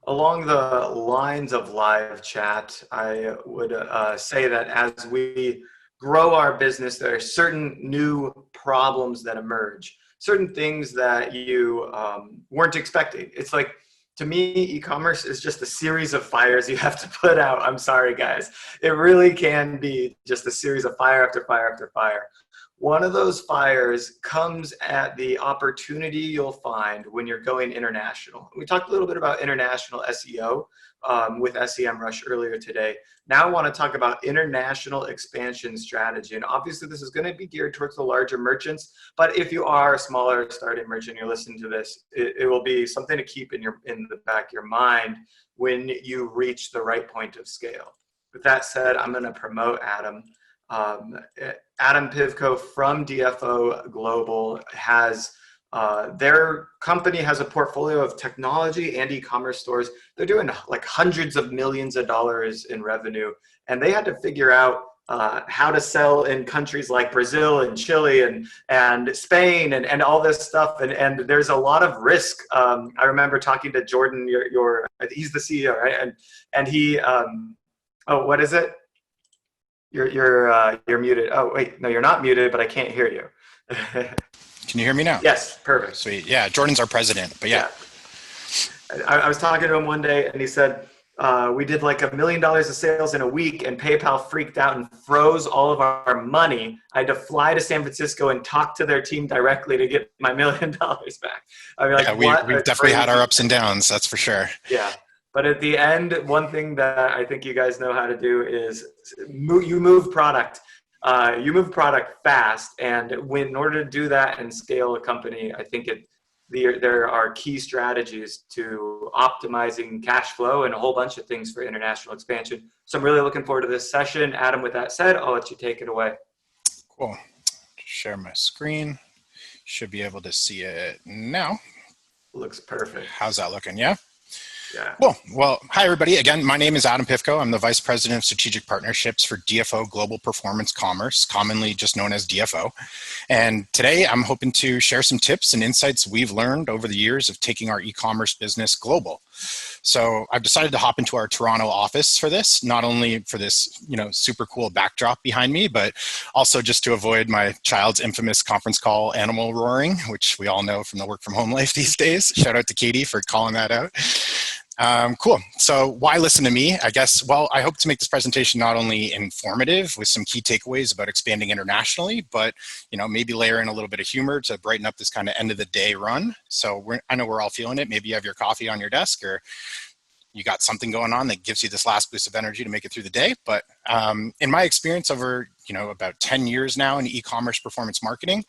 Along the lines of live chat, I would say that as we grow our business, there are certain new problems that emerge, certain things that you weren't expecting. It's like, to me, e-commerce is just a series of fires you have to put out. I'm sorry, guys. It really can be just a series of fire after fire after fire. One of those fires comes at the opportunity you'll find when you're going international. We talked a little bit about international SEO with SEMrush earlier today. Now I want to talk about international expansion strategy. And obviously this is going to be geared towards the larger merchants, but if you are a smaller starting merchant, you're listening to this, it will be something to keep in the back of your mind when you reach the right point of scale. With that said, I'm going to promote Adam. Um, Adam Pivko from DFO Global has their company has a portfolio of technology and e-commerce stores. They're doing like hundreds of millions of dollars in revenue, and they had to figure out how to sell in countries like Brazil and Chile and Spain and all this stuff. And there's a lot of risk. I remember talking to Jordan, he's the CEO, right? And he, oh, what is it? You're muted. Oh, wait, no, you're not muted, but I can't hear you. Can you hear me now? Yes, perfect. Sweet. Yeah, Jordan's our president, but yeah. I was talking to him one day and he said, we did like $1 million of sales in a week and PayPal freaked out and froze all of our money. I had to fly to San Francisco and talk to their team directly to get my $1 million back. I mean, like, yeah, we've definitely had our ups and downs, that's for sure. Yeah. But at the end, one thing that I think you guys know how to do is you move product. You move product fast, and in order to do that and scale a company, I think there are key strategies to optimizing cash flow and a whole bunch of things for international expansion. So I'm really looking forward to this session. Adam, with that said, I'll let you take it away. Cool. Share my screen. Should be able to see it now. Looks perfect. How's that looking? Yeah? Yeah. Cool. Well, hi, everybody. Again, my name is Adam Pivko. I'm the Vice President of Strategic Partnerships for DFO Global Performance Commerce, commonly just known as DFO. And today I'm hoping to share some tips and insights we've learned over the years of taking our e-commerce business global. So I've decided to hop into our Toronto office for this, not only for this, super cool backdrop behind me, but also just to avoid my child's infamous conference call animal roaring, which we all know from the work from home life these days. Shout out to Katie for calling that out. Cool. So why listen to me? I guess, well, I hope to make this presentation not only informative with some key takeaways about expanding internationally, but, maybe layer in a little bit of humor to brighten up this kind of end of the day run. So I know we're all feeling it. Maybe you have your coffee on your desk or you got something going on that gives you this last boost of energy to make it through the day. But in my experience over, about 10 years now in e-commerce performance marketing,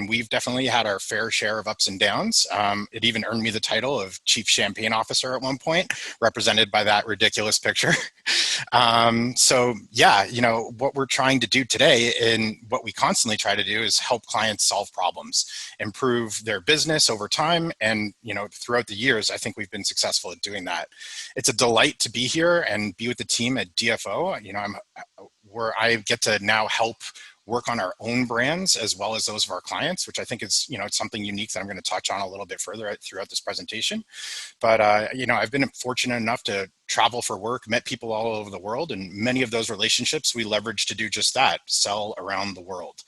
we've definitely had our fair share of ups and downs. It even earned me the title of Chief Champagne Officer at one point, represented by that ridiculous picture. So yeah, what we're trying to do today and what we constantly try to do is help clients solve problems, improve their business over time. And, throughout the years, I think we've been successful at doing that. It's a delight to be here and be with the team at DFO. Where I get to now help work on our own brands as well as those of our clients, which I think is, it's something unique that I'm going to touch on a little bit further throughout this presentation. But, I've been fortunate enough to travel for work, met people all over the world, and many of those relationships we leverage to do just that, sell around the world.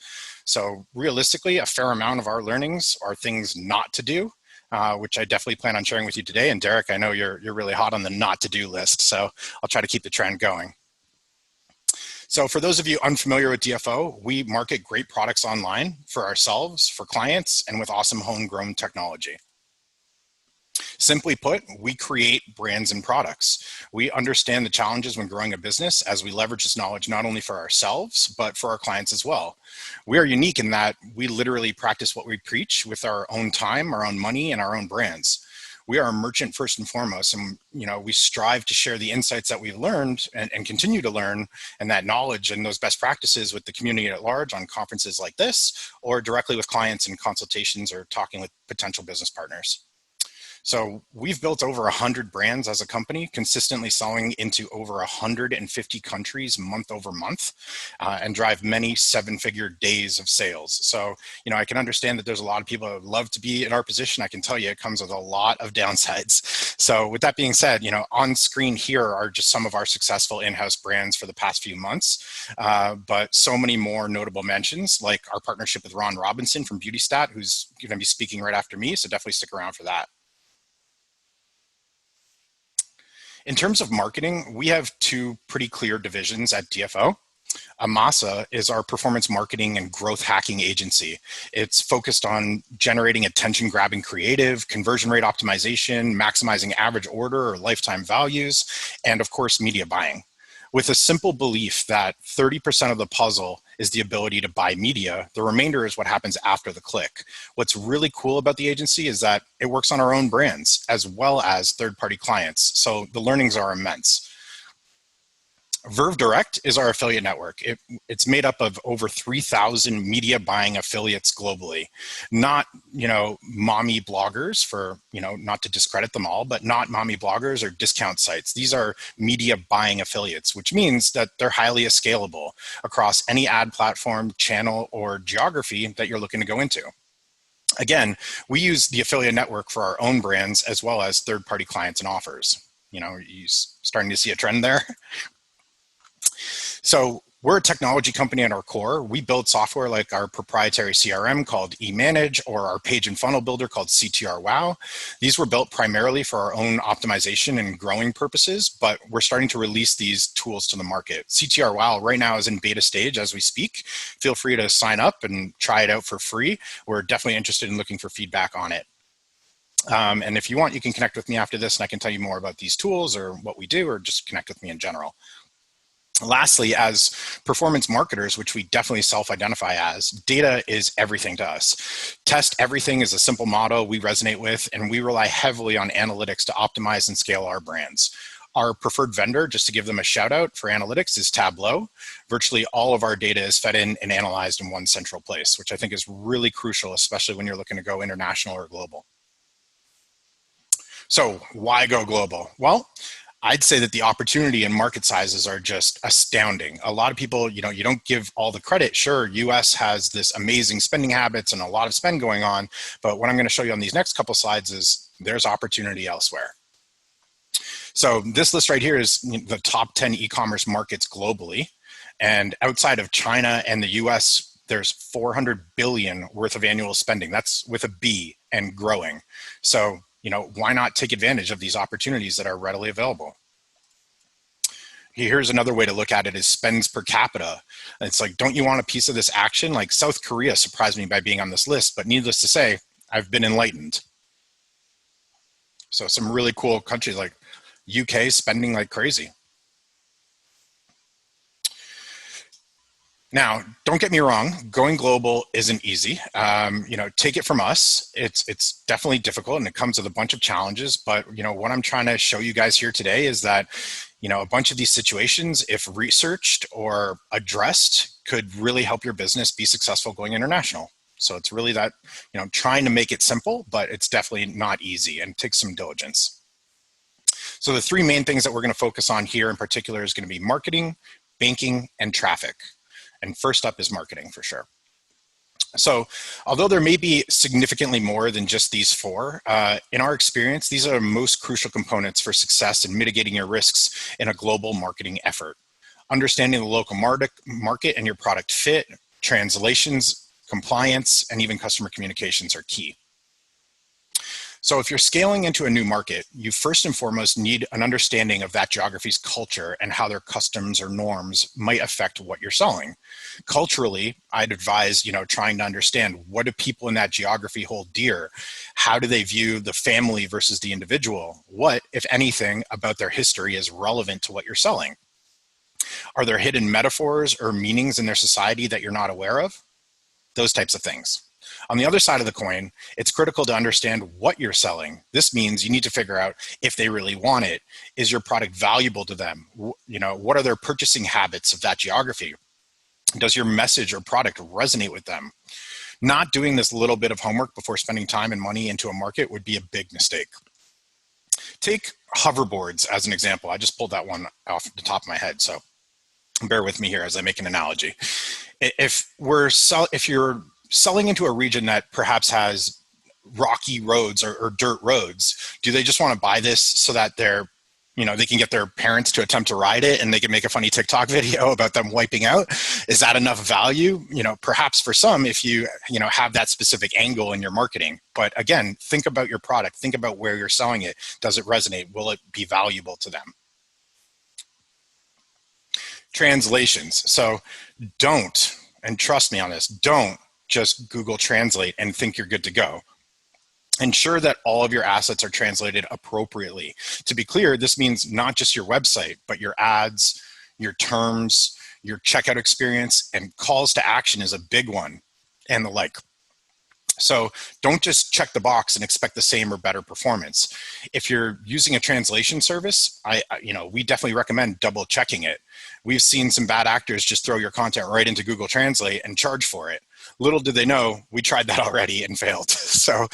So realistically, a fair amount of our learnings are things not to do, which I definitely plan on sharing with you today. And Derek, I know you're really hot on the not to do list, so I'll try to keep the trend going. So for those of you unfamiliar with DFO, we market great products online for ourselves, for clients, and with awesome homegrown technology. Simply put, we create brands and products. We understand the challenges when growing a business as we leverage this knowledge not only for ourselves, but for our clients as well. We are unique in that we literally practice what we preach with our own time, our own money, and our own brands. We are a merchant first and foremost, and we strive to share the insights that we've learned and continue to learn, and that knowledge and those best practices with the community at large on conferences like this, or directly with clients in consultations or talking with potential business partners. So we've built over 100 brands as a company, consistently selling into over 150 countries month over month, and drive many seven-figure days of sales. So, I can understand that there's a lot of people that would love to be in our position. I can tell you it comes with a lot of downsides. So with that being said, on screen here are just some of our successful in-house brands for the past few months, but so many more notable mentions, like our partnership with Ron Robinson from BeautyStat, who's going to be speaking right after me, so definitely stick around for that. In terms of marketing, we have two pretty clear divisions at DFO. Amasa is our performance marketing and growth hacking agency. It's focused on generating attention-grabbing creative, conversion rate optimization, maximizing average order or lifetime values, and of course, media buying. With a simple belief that 30% of the puzzle is the ability to buy media, the remainder is what happens after the click. What's really cool about the agency is that it works on our own brands as well as third-party clients, so the learnings are immense. Verve Direct is our affiliate network. It's made up of over 3,000 media buying affiliates globally. Not, mommy bloggers for, not to discredit them all, but not mommy bloggers or discount sites. These are media buying affiliates, which means that they're highly scalable across any ad platform, channel, or geography that you're looking to go into. Again, we use the affiliate network for our own brands as well as third-party clients and offers. You starting to see a trend there? So we're a technology company at our core. We build software like our proprietary CRM called eManage or our page and funnel builder called CTR Wow. These were built primarily for our own optimization and growing purposes, but we're starting to release these tools to the market. CTR Wow right now is in beta stage as we speak. Feel free to sign up and try it out for free. We're definitely interested in looking for feedback on it. And if you want, you can connect with me after this and I can tell you more about these tools or what we do, or just connect with me in general. Lastly, as performance marketers, which we definitely self-identify as, data is everything to us. Test everything is a simple motto we resonate with, and we rely heavily on analytics to optimize and scale our brands. Our preferred vendor, just to give them a shout out for analytics, is Tableau. Virtually all of our data is fed in and analyzed in one central place, which I think is really crucial, especially when you're looking to go international or global. So why go global? Well, I'd say that the opportunity and market sizes are just astounding. A lot of people, you don't give all the credit. Sure, US has this amazing spending habits and a lot of spend going on, but what I'm going to show you on these next couple slides is there's opportunity elsewhere. So this list right here is the top 10 e-commerce markets globally. And outside of China and the US, there's 400 billion worth of annual spending. That's with a B and growing. So why not take advantage of these opportunities that are readily available? Here's another way to look at it is spends per capita. It's like, don't you want a piece of this action? Like South Korea surprised me by being on this list, but needless to say, I've been enlightened. So some really cool countries like UK spending like crazy. Now, don't get me wrong, going global isn't easy. Take it from us. It's definitely difficult and it comes with a bunch of challenges, but what I'm trying to show you guys here today is that, a bunch of these situations, if researched or addressed, could really help your business be successful going international. So it's really that, trying to make it simple, but it's definitely not easy and takes some diligence. So the three main things that we're going to focus on here in particular is going to be marketing, banking, and traffic. And first up is marketing for sure. So although there may be significantly more than just these four, in our experience, these are the most crucial components for success in mitigating your risks in a global marketing effort. Understanding the local market and your product fit, translations, compliance, and even customer communications are key. So if you're scaling into a new market, you first and foremost need an understanding of that geography's culture and how their customs or norms might affect what you're selling. Culturally, I'd advise, trying to understand, what do people in that geography hold dear? How do they view the family versus the individual? What, if anything, about their history is relevant to what you're selling? Are there hidden metaphors or meanings in their society that you're not aware of? Those types of things. On the other side of the coin, it's critical to understand what you're selling. This means you need to figure out if they really want it. Is your product valuable to them? What are their purchasing habits of that geography? Does your message or product resonate with them? Not doing this little bit of homework before spending time and money into a market would be a big mistake. Take hoverboards as an example. I just pulled that one off the top of my head, so bear with me here as I make an analogy. If you're selling into a region that perhaps has rocky roads or dirt roads, do they just want to buy this so that they can get their parents to attempt to ride it and they can make a funny TikTok video about them wiping out? Is that enough value? Perhaps for some, if you have that specific angle in your marketing. But again, think about your product. Think about where you're selling it. Does it resonate? Will it be valuable to them? Translations. So don't, and trust me on this, don't just Google Translate and think you're good to go. Ensure that all of your assets are translated appropriately. To be clear, this means not just your website, but your ads, your terms, your checkout experience, and calls to action is a big one, and the like. So don't just check the box and expect the same or better performance. If you're using a translation service, we definitely recommend double checking it. We've seen some bad actors just throw your content right into Google Translate and charge for it. Little did they know, we tried that already and failed. So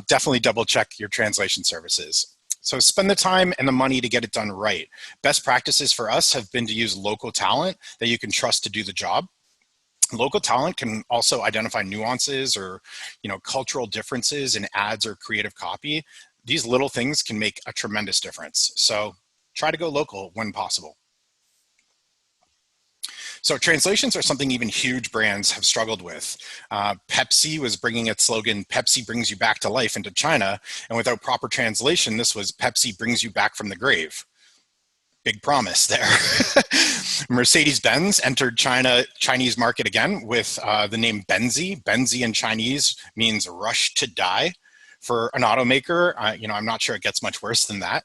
definitely double check your translation services. So spend the time and the money to get it done right. Best practices for us have been to use local talent that you can trust to do the job. Local talent can also identify nuances or cultural differences in ads or creative copy. These little things can make a tremendous difference. So try to go local when possible. So translations are something even huge brands have struggled with. Pepsi was bringing its slogan, "Pepsi brings you back to life," into China. And without proper translation, this was "Pepsi brings you back from the grave." Big promise there. Mercedes-Benz entered Chinese market again with the name Benzi. Benzi in Chinese means rush to die. For an automaker, I'm not sure it gets much worse than that.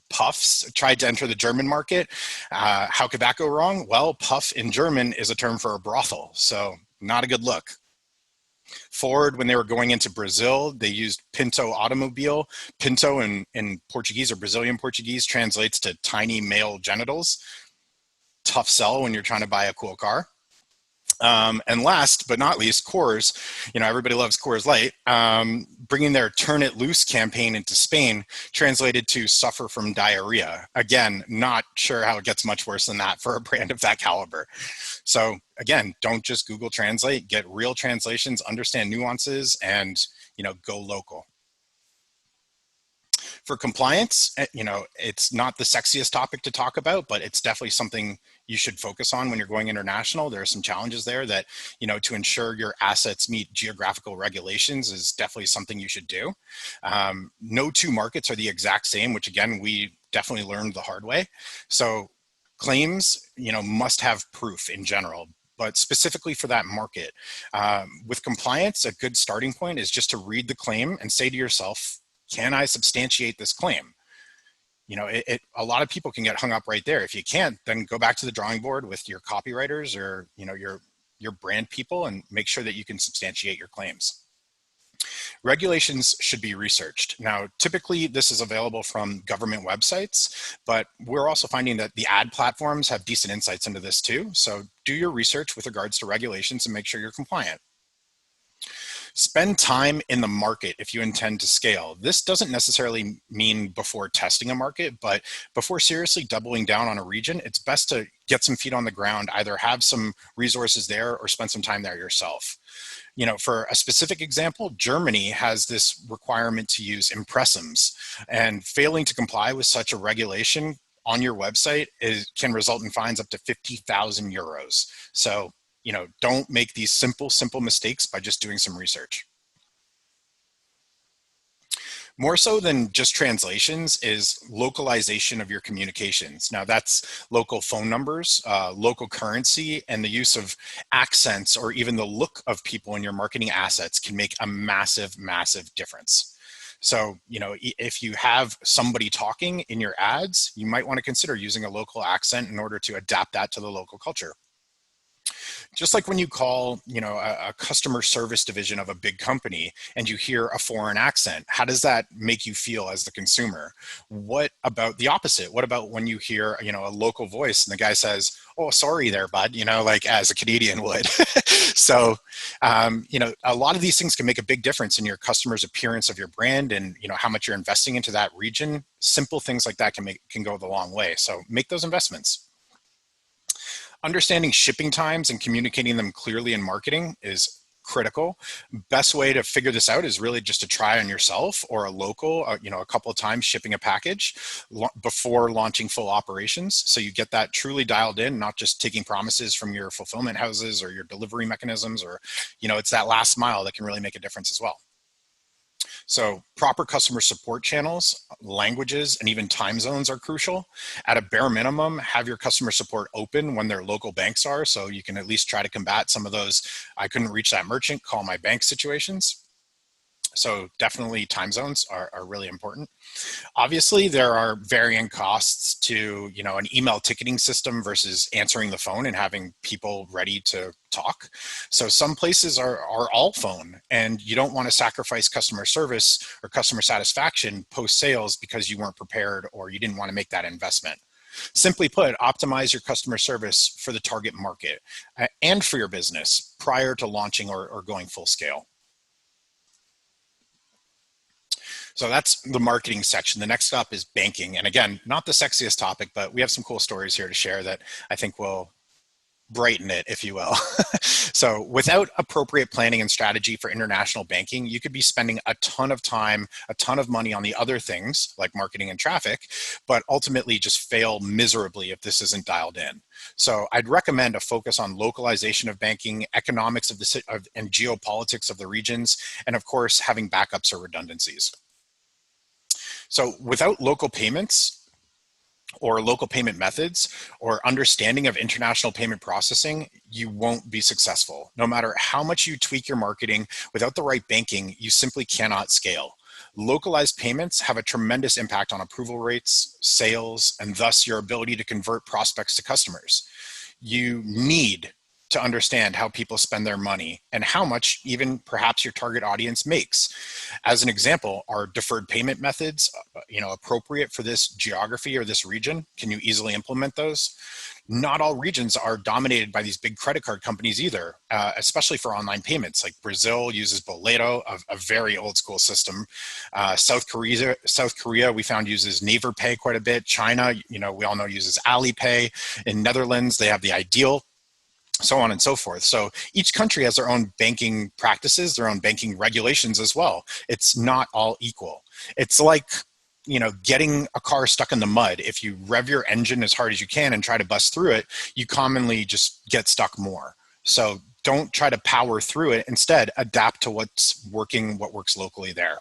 Puffs tried to enter the German market. How could that go wrong? Well, puff in German is a term for a brothel, so not a good look. Ford, when they were going into Brazil, they used Pinto automobile. Pinto in Portuguese or Brazilian Portuguese translates to tiny male genitals. Tough sell when you're trying to buy a cool car. And last but not least, Coors. Everybody loves Coors Light. Bringing their "Turn It Loose" campaign into Spain translated to "suffer from diarrhea." Again, not sure how it gets much worse than that for a brand of that caliber. So again, don't just Google Translate. Get real translations, understand nuances, and go local. For compliance, it's not the sexiest topic to talk about, but it's definitely something you should focus on when you're going international. There are some challenges there that, to ensure your assets meet geographical regulations is definitely something you should do. No two markets are the exact same, which again, we definitely learned the hard way. So claims, must have proof in general, but specifically for that market. With compliance, a good starting point is just to read the claim and say to yourself, can I substantiate this claim? A lot of people can get hung up right there. If you can't, then go back to the drawing board with your copywriters or your brand people and make sure that you can substantiate your claims. Regulations should be researched. Now, typically this is available from government websites, but we're also finding that the ad platforms have decent insights into this too. So do your research with regards to regulations and make sure you're compliant. Spend time in the market if you intend to scale. This doesn't necessarily mean before testing a market, but before seriously doubling down on a region, it's best to get some feet on the ground, either have some resources there or spend some time there yourself. For a specific example, Germany has this requirement to use impressums, and failing to comply with such a regulation on your website can result in fines up to 50,000 euros. So don't make these simple mistakes by just doing some research. More so than just translations is localization of your communications. Now that's local phone numbers, local currency, and the use of accents or even the look of people in your marketing assets can make a massive difference. So, if you have somebody talking in your ads, you might want to consider using a local accent in order to adapt that to the local culture. Just like when you call, a customer service division of a big company and you hear a foreign accent, how does that make you feel as the consumer? What about the opposite? What about when you hear, a local voice and the guy says, "Oh, sorry there, bud," like as a Canadian would. So, a lot of these things can make a big difference in your customer's appearance of your brand and, how much you're investing into that region. Simple things like that can go the long way. So make those investments. Understanding shipping times and communicating them clearly in marketing is critical. Best way to figure this out is really just to try on yourself or a local, a couple of times shipping a package before launching full operations. So you get that truly dialed in, not just taking promises from your fulfillment houses or your delivery mechanisms, or, it's that last mile that can really make a difference as well. So proper customer support channels, languages, and even time zones are crucial. At a bare minimum, have your customer support open when their local banks are, so you can at least try to combat some of those "I couldn't reach that merchant, call my bank" situations. So definitely time zones are really important. Obviously, there are varying costs to, an email ticketing system versus answering the phone and having people ready to talk. So some places are all phone, and you don't want to sacrifice customer service or customer satisfaction post-sales because you weren't prepared or you didn't want to make that investment. Simply put, optimize your customer service for the target market and for your business prior to launching or going full scale. So that's the marketing section. The next stop is banking. And again, not the sexiest topic, but we have some cool stories here to share that I think will brighten it, if you will. So without appropriate planning and strategy for international banking, you could be spending a ton of time, a ton of money on the other things like marketing and traffic, but ultimately just fail miserably if this isn't dialed in. So I'd recommend a focus on localization of banking, economics and geopolitics of the regions, and of course, having backups or redundancies. So without local payments or local payment methods or understanding of international payment processing, you won't be successful. No matter how much you tweak your marketing, without the right banking, you simply cannot scale. Localized payments have a tremendous impact on approval rates, sales, and thus your ability to convert prospects to customers. You need to understand how people spend their money and how much even perhaps your target audience makes. As an example, are deferred payment methods, appropriate for this geography or this region? Can you easily implement those? Not all regions are dominated by these big credit card companies either, especially for online payments. Like Brazil uses Boleto, a very old school system. South Korea, we found uses Naver Pay quite a bit. China, we all know uses Alipay. In Netherlands, they have the Ideal, so on and so forth. So each country has their own banking practices, their own banking regulations as well. It's not all equal. It's like, getting a car stuck in the mud. If you rev your engine as hard as you can and try to bust through it, you commonly just get stuck more. So don't try to power through it. Instead, adapt to what's working, what works locally there.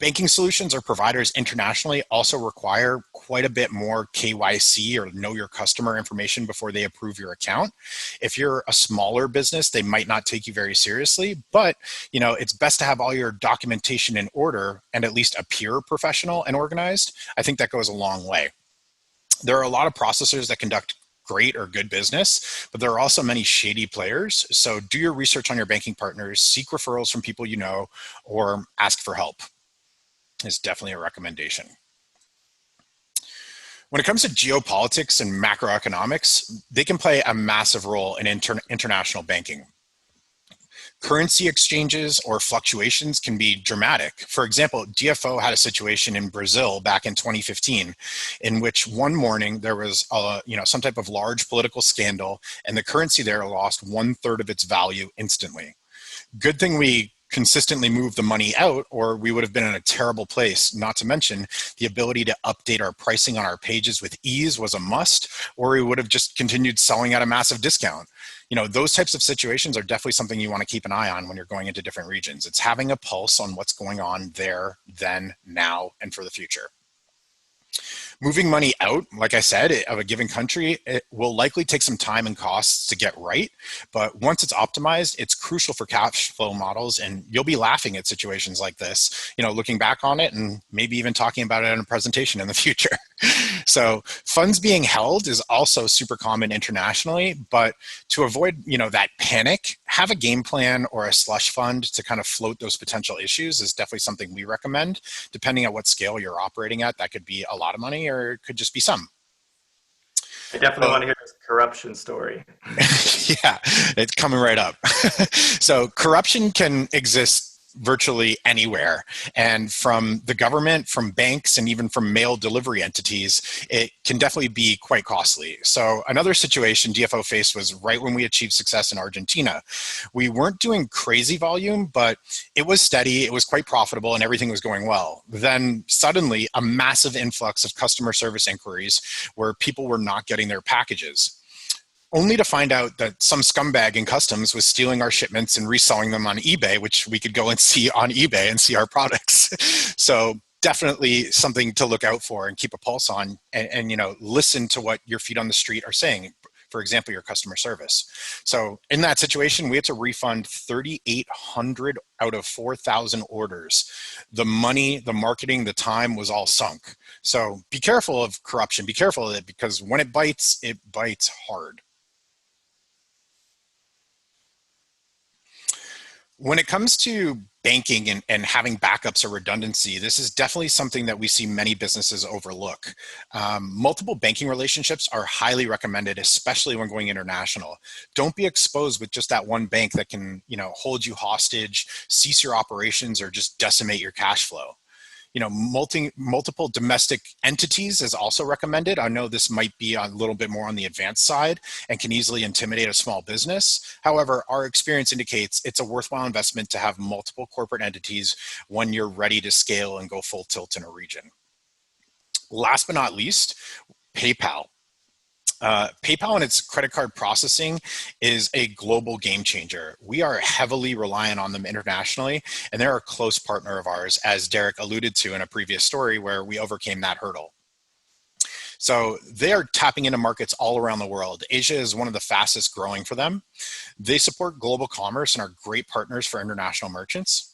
Banking solutions or providers internationally also require quite a bit more KYC or know your customer information before they approve your account. If you're a smaller business, they might not take you very seriously, but it's best to have all your documentation in order and at least appear professional and organized. I think that goes a long way. There are a lot of processors that conduct great or good business, but there are also many shady players. So do your research on your banking partners, seek referrals from people you know, or ask for help. Is definitely a recommendation. When it comes to geopolitics and macroeconomics, they can play a massive role in international banking. Currency exchanges or fluctuations can be dramatic. For example, DFO had a situation in Brazil back in 2015 in which one morning there was some type of large political scandal and the currency there lost 1/3 of its value instantly. Good thing we consistently move the money out, or we would have been in a terrible place. Not to mention the ability to update our pricing on our pages with ease was a must, or we would have just continued selling at a massive discount. Those types of situations are definitely something you want to keep an eye on when you're going into different regions. It's having a pulse on what's going on there, then, now, and for the future. Moving money out, like I said, of a given country, it will likely take some time and costs to get right. But once it's optimized, it's crucial for cash flow models. And you'll be laughing at situations like this, looking back on it and maybe even talking about it in a presentation in the future. So funds being held is also super common internationally, but to avoid, that panic, have a game plan or a slush fund to kind of float those potential issues is definitely something we recommend. Depending on what scale you're operating at, that could be a lot of money or it could just be some. I definitely So want to hear this corruption story. yeah, it's coming right up. So corruption can exist virtually anywhere. And from the government, from banks, and even from mail delivery entities, it can definitely be quite costly. So another situation DFO faced was right when we achieved success in Argentina. We weren't doing crazy volume, but it was steady, it was quite profitable, and everything was going well. Then suddenly a massive influx of customer service inquiries where people were not getting their packages, only to find out that some scumbag in customs was stealing our shipments and reselling them on eBay, which we could go and see on eBay and see our products. So definitely something to look out for and keep a pulse on, and listen to what your feet on the street are saying. For example, your customer service. So in that situation, we had to refund 3,800 out of 4,000 orders. The money, the marketing, the time was all sunk. So be careful of corruption. Be careful of it, because when it bites hard. When it comes to banking and having backups or redundancy, this is definitely something that we see many businesses overlook. Multiple banking relationships are highly recommended, especially when going international. Don't be exposed with just that one bank that can, hold you hostage, cease your operations, or just decimate your cash flow. Multiple domestic entities is also recommended. I know this might be a little bit more on the advanced side and can easily intimidate a small business. However, our experience indicates it's a worthwhile investment to have multiple corporate entities when you're ready to scale and go full tilt in a region. Last but not least, PayPal. PayPal and its credit card processing is a global game changer. We are heavily reliant on them internationally, and they're a close partner of ours, as Derek alluded to in a previous story where we overcame that hurdle. So they are tapping into markets all around the world. Asia is one of the fastest growing for them. They support global commerce and are great partners for international merchants.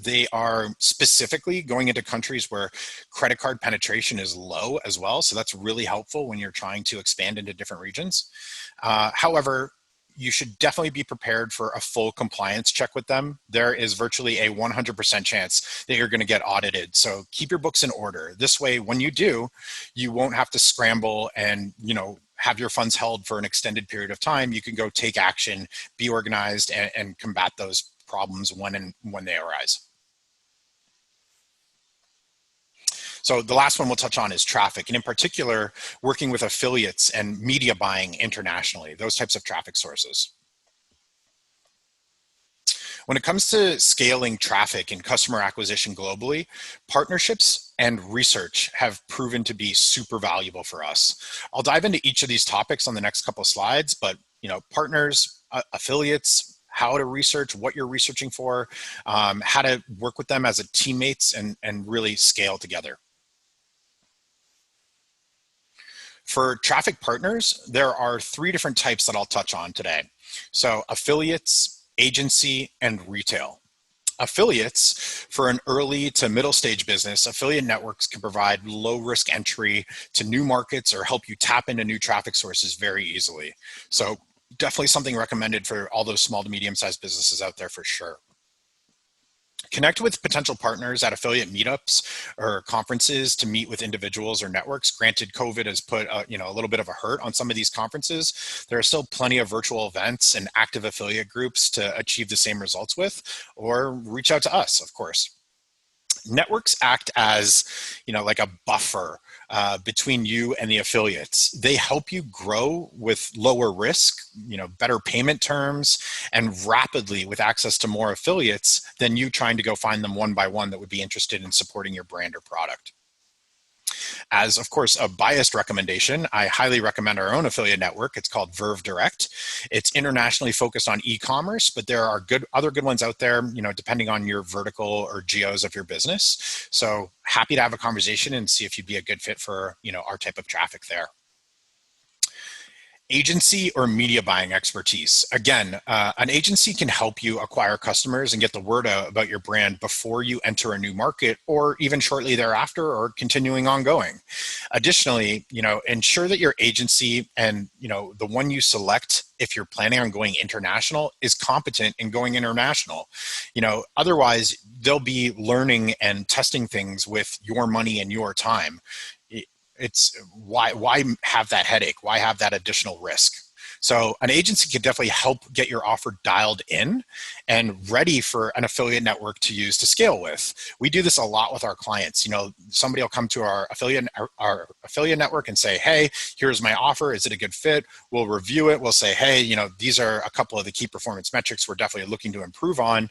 They are specifically going into countries where credit card penetration is low as well. So that's really helpful when you're trying to expand into different regions. However, you should definitely be prepared for a full compliance check with them. There is virtually a 100% chance that you're going to get audited. So keep your books in order. This way, when you do, you won't have to scramble and, have your funds held for an extended period of time. You can go take action, be organized, and combat those problems when they arise. So the last one we'll touch on is traffic, and in particular, working with affiliates and media buying internationally, those types of traffic sources. When it comes to scaling traffic and customer acquisition globally, partnerships and research have proven to be super valuable for us. I'll dive into each of these topics on the next couple of slides, but partners, affiliates, how to research, what you're researching for, how to work with them as a teammates and really scale together. For traffic partners, there are 3 different types that I'll touch on today. So affiliates, agency, and retail. Affiliates, for an early to middle stage business, affiliate networks can provide low risk entry to new markets or help you tap into new traffic sources very easily. So definitely something recommended for all those small to medium sized businesses out there for sure. Connect with potential partners at affiliate meetups or conferences to meet with individuals or networks. Granted, COVID has put a little bit of a hurt on some of these conferences. There are still plenty of virtual events and active affiliate groups to achieve the same results with, or reach out to us, of course. Networks act as, like a buffer between you and the affiliates. They help you grow with lower risk, better payment terms, and rapidly with access to more affiliates than you trying to go find them one by one that would be interested in supporting your brand or product. As, of course, a biased recommendation, I highly recommend our own affiliate network. It's called Verve Direct. It's internationally focused on e-commerce, but there are other good ones out there, depending on your vertical or geos of your business. So happy to have a conversation and see if you'd be a good fit for, our type of traffic there. Agency or media buying expertise. Again, an agency can help you acquire customers and get the word out about your brand before you enter a new market, or even shortly thereafter, or continuing ongoing. Additionally, ensure that your agency and the one you select, if you're planning on going international, is competent in going international. Otherwise they'll be learning and testing things with your money and your time. It's why have that headache? Why have that additional risk? So an agency could definitely help get your offer dialed in and ready for an affiliate network to use to scale with. We do this a lot with our clients. Somebody will come to our affiliate network and say, hey, here's my offer. Is it a good fit? We'll review it. We'll say, hey, these are a couple of the key performance metrics we're definitely looking to improve on.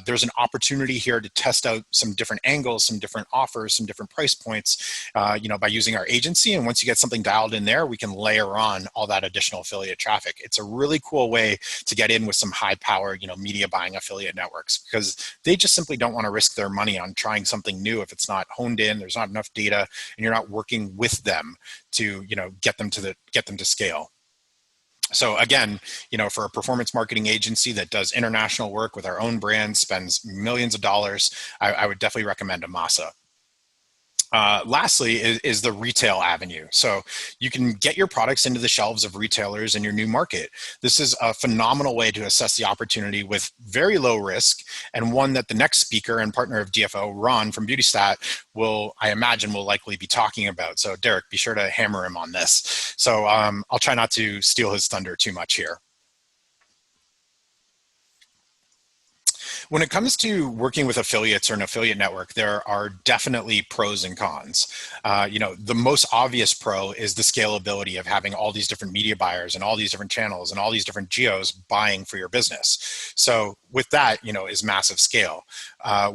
There's an opportunity here to test out some different angles, some different offers, some different price points, by using our agency. And once you get something dialed in there, we can layer on all that additional affiliate traffic. It's a really cool way to get in with some high power, media buying affiliate networks, because they just simply don't want to risk their money on trying something new if it's not honed in, there's not enough data, and you're not working with them to, get them to scale. So again, for a performance marketing agency that does international work with our own brand, spends millions of dollars, I would definitely recommend Amasa. Lastly is the retail avenue. So you can get your products into the shelves of retailers in your new market. This is a phenomenal way to assess the opportunity with very low risk, and one that the next speaker and partner of DFO, Ron from BeautyStat, I imagine will likely be talking about. So Derek, be sure to hammer him on this. So I'll try not to steal his thunder too much here. When it comes to working with affiliates or an affiliate network, there are definitely pros and cons. The most obvious pro is the scalability of having all these different media buyers and all these different channels and all these different geos buying for your business. So with that, is massive scale.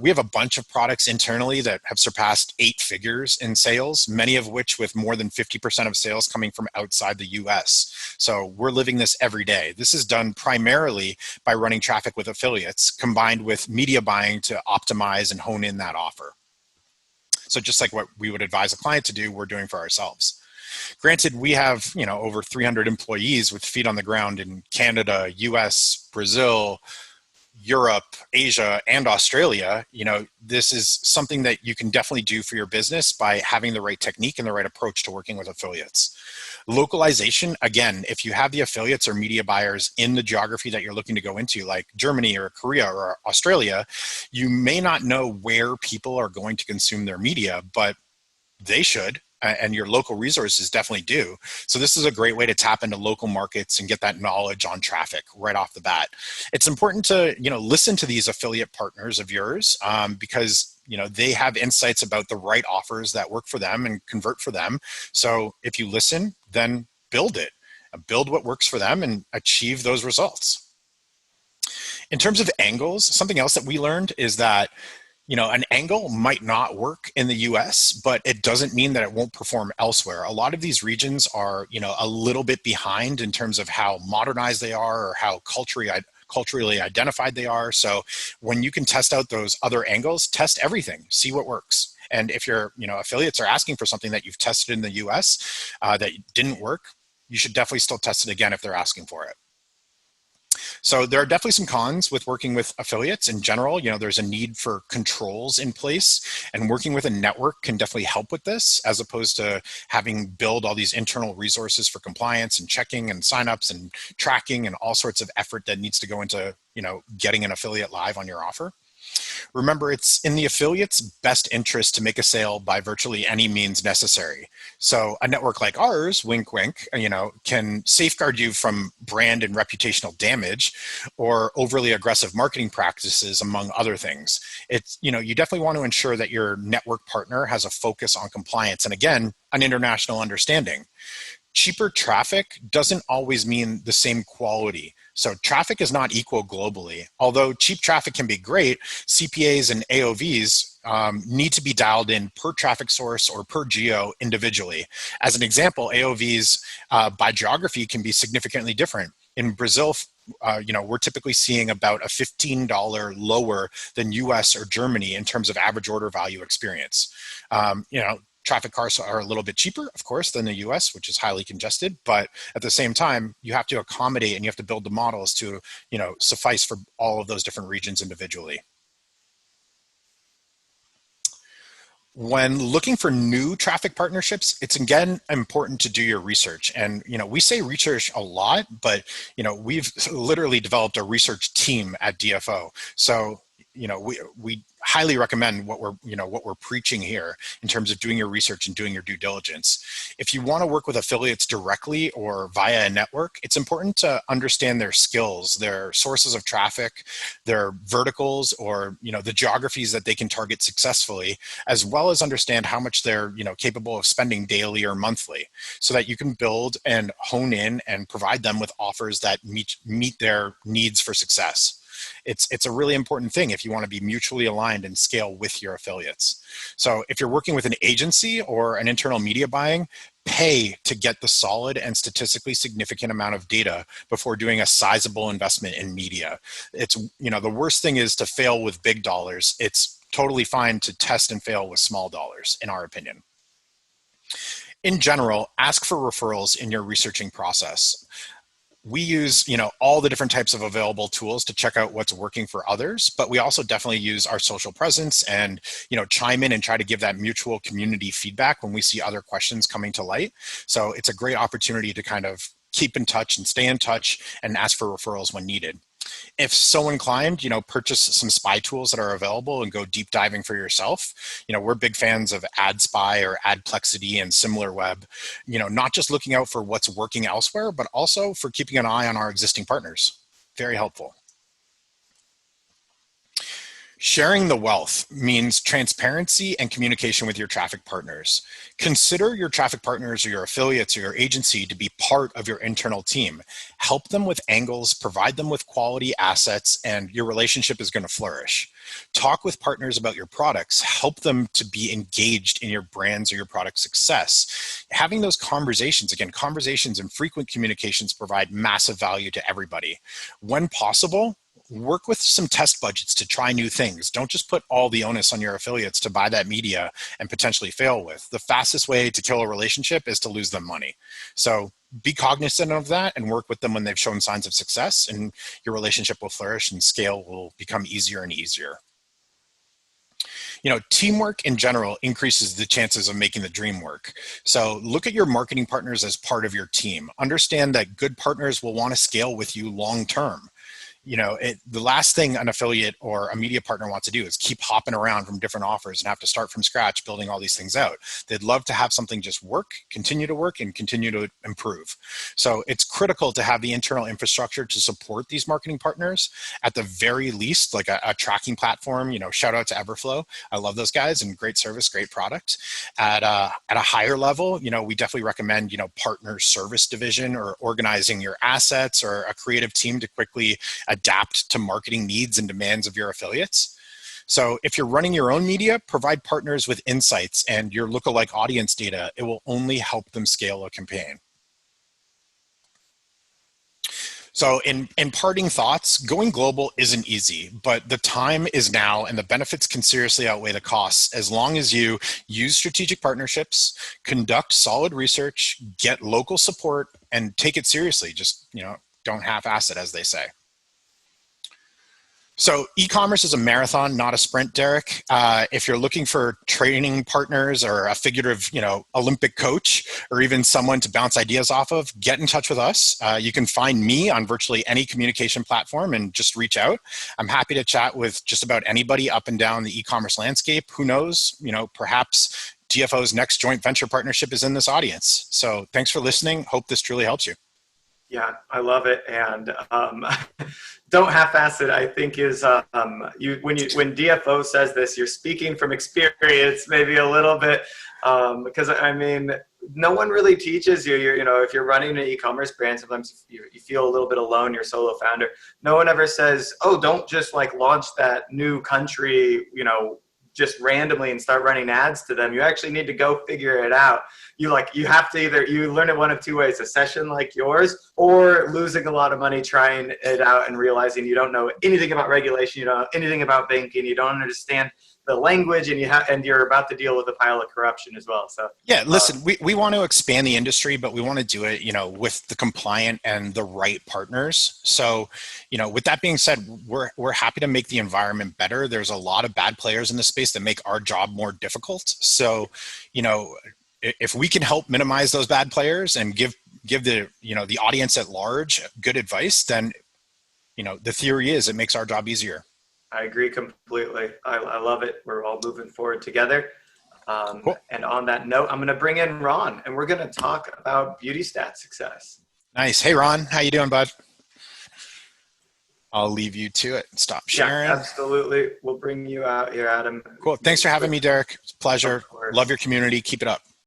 We have a bunch of products internally that have surpassed 8 figures in sales, many of which with more than 50% of sales coming from outside the US. So we're living this every day. This is done primarily by running traffic with affiliates combined with media buying to optimize and hone in that offer. So just like what we would advise a client to do, we're doing for ourselves. Granted, we have over 300 employees with feet on the ground in Canada, US, Brazil, Europe, Asia, and Australia. This is something that you can definitely do for your business by having the right technique and the right approach to working with affiliates. Localization, again, if you have the affiliates or media buyers in the geography that you're looking to go into, like Germany or Korea or Australia, you may not know where people are going to consume their media, but they should. And your local resources definitely do. So this is a great way to tap into local markets and get that knowledge on traffic right off the bat. It's important to listen to these affiliate partners of yours, because they have insights about the right offers that work for them and convert for them. So if you listen, then build it, build what works for them and achieve those results. In terms of angles, something else that we learned is that an angle might not work in the US, but it doesn't mean that it won't perform elsewhere. A lot of these regions are, a little bit behind in terms of how modernized they are or how culturally identified they are. So when you can test out those other angles, test everything, see what works. And if your affiliates are asking for something that you've tested in the US that didn't work, you should definitely still test it again if they're asking for it. So there are definitely some cons with working with affiliates in general. There's a need for controls in place, and working with a network can definitely help with this, as opposed to having build all these internal resources for compliance and checking and signups and tracking and all sorts of effort that needs to go into, getting an affiliate live on your offer. Remember, it's in the affiliate's best interest to make a sale by virtually any means necessary. So a network like ours, wink, wink, can safeguard you from brand and reputational damage or overly aggressive marketing practices, among other things. It's, you definitely want to ensure that your network partner has a focus on compliance and, again, an international understanding. Cheaper traffic doesn't always mean the same quality. So traffic is not equal globally. Although cheap traffic can be great, CPAs and AOVs need to be dialed in per traffic source or per geo individually. As an example, AOVs by geography can be significantly different. In Brazil, we're typically seeing about a $15 lower than US or Germany in terms of average order value experience. traffic costs are a little bit cheaper, of course, than the US, which is highly congested. But at the same time, you have to accommodate and you have to build the models to, suffice for all of those different regions individually. When looking for new traffic partnerships, it's again important to do your research. And we say research a lot, but we've literally developed a research team at DFO. So we highly recommend what we're preaching here in terms of doing your research and doing your due diligence. If you want to work with affiliates directly or via a network, it's important to understand their skills, their sources of traffic, their verticals, or the geographies that they can target successfully, as well as understand how much they're capable of spending daily or monthly, so that you can build and hone in and provide them with offers that meet their needs for success. It's a really important thing if you want to be mutually aligned and scale with your affiliates. So if you're working with an agency or an internal media buying, pay to get the solid and statistically significant amount of data before doing a sizable investment in media. It's, the worst thing is to fail with big dollars. It's totally fine to test and fail with small dollars, in our opinion. In general, ask for referrals in your researching process. We use, all the different types of available tools to check out what's working for others, but we also definitely use our social presence and, chime in and try to give that mutual community feedback when we see other questions coming to light. So it's a great opportunity to kind of keep in touch and stay in touch and ask for referrals when needed. If so inclined, purchase some spy tools that are available and go deep diving for yourself. We're big fans of AdSpy or Adplexity and SimilarWeb, not just looking out for what's working elsewhere, but also for keeping an eye on our existing partners. Very helpful. Sharing the wealth means transparency and communication with your traffic partners. Consider your traffic partners or your affiliates or your agency to be part of your internal team. Help them with angles, provide them with quality assets, and your relationship is going to flourish. Talk with partners about your products. Help them to be engaged in your brand's or your product success. Having those conversations, again, conversations and frequent communications provide massive value to everybody. When possible, work with some test budgets to try new things. Don't just put all the onus on your affiliates to buy that media and potentially fail with. The fastest way to kill a relationship is to lose them money. So be cognizant of that and work with them when they've shown signs of success, and your relationship will flourish and scale will become easier and easier. Teamwork in general increases the chances of making the dream work. So look at your marketing partners as part of your team. Understand that good partners will want to scale with you long term. The last thing an affiliate or a media partner wants to do is keep hopping around from different offers and have to start from scratch building all these things out. They'd love to have something just work, continue and continue to improve. So it's critical to have the internal infrastructure to support these marketing partners. At the very least, like a tracking platform, shout out to Everflow. I love those guys, and great service, great product. At a higher level, we definitely recommend, partner service division or organizing your assets or a creative team to quickly adapt to marketing needs and demands of your affiliates. So if you're running your own media, provide partners with insights and your lookalike audience data. It will only help them scale a campaign. So in parting thoughts, going global isn't easy, but the time is now and the benefits can seriously outweigh the costs as long as you use strategic partnerships, conduct solid research, get local support, and take it seriously. Just, don't half-ass it, as they say. So e-commerce is a marathon, not a sprint, Derek. If you're looking for training partners or a figurative, Olympic coach, or even someone to bounce ideas off of, get in touch with us. You can find me on virtually any communication platform and just reach out. I'm happy to chat with just about anybody up and down the e-commerce landscape. Who knows, perhaps DFO's next joint venture partnership is in this audience. So thanks for listening. Hope this truly helps you. Yeah, I love it, and don't half-ass it. I think is when DFO says this, you're speaking from experience, maybe a little bit, because no one really teaches you. If you're running an e-commerce brand, sometimes you feel a little bit alone. You're a solo founder. No one ever says, "Oh, don't just launch that new country, just randomly and start running ads to them." You actually need to go figure it out. You have to either you learn it one of two ways: a session like yours, or losing a lot of money trying it out and realizing you don't know anything about regulation, you don't know anything about banking, you don't understand the language, and you're about to deal with a pile of corruption as well. So yeah, listen, we want to expand the industry, but we want to do it, with the compliant and the right partners. So, with that being said, we're happy to make the environment better. There's a lot of bad players in the space that make our job more difficult. So, if we can help minimize those bad players and give the the audience at large good advice, then the theory is it makes our job easier. I agree completely. I love it. We're all moving forward together. Cool. And on that note, I'm going to bring in Ron, and we're going to talk about beauty stat success. Nice. Hey, Ron, how you doing, bud? I'll leave you to it. Stop sharing. Yeah, absolutely. We'll bring you out here, Adam. Cool. Thanks for having me, Derek. It's a pleasure. Love your community. Keep it up.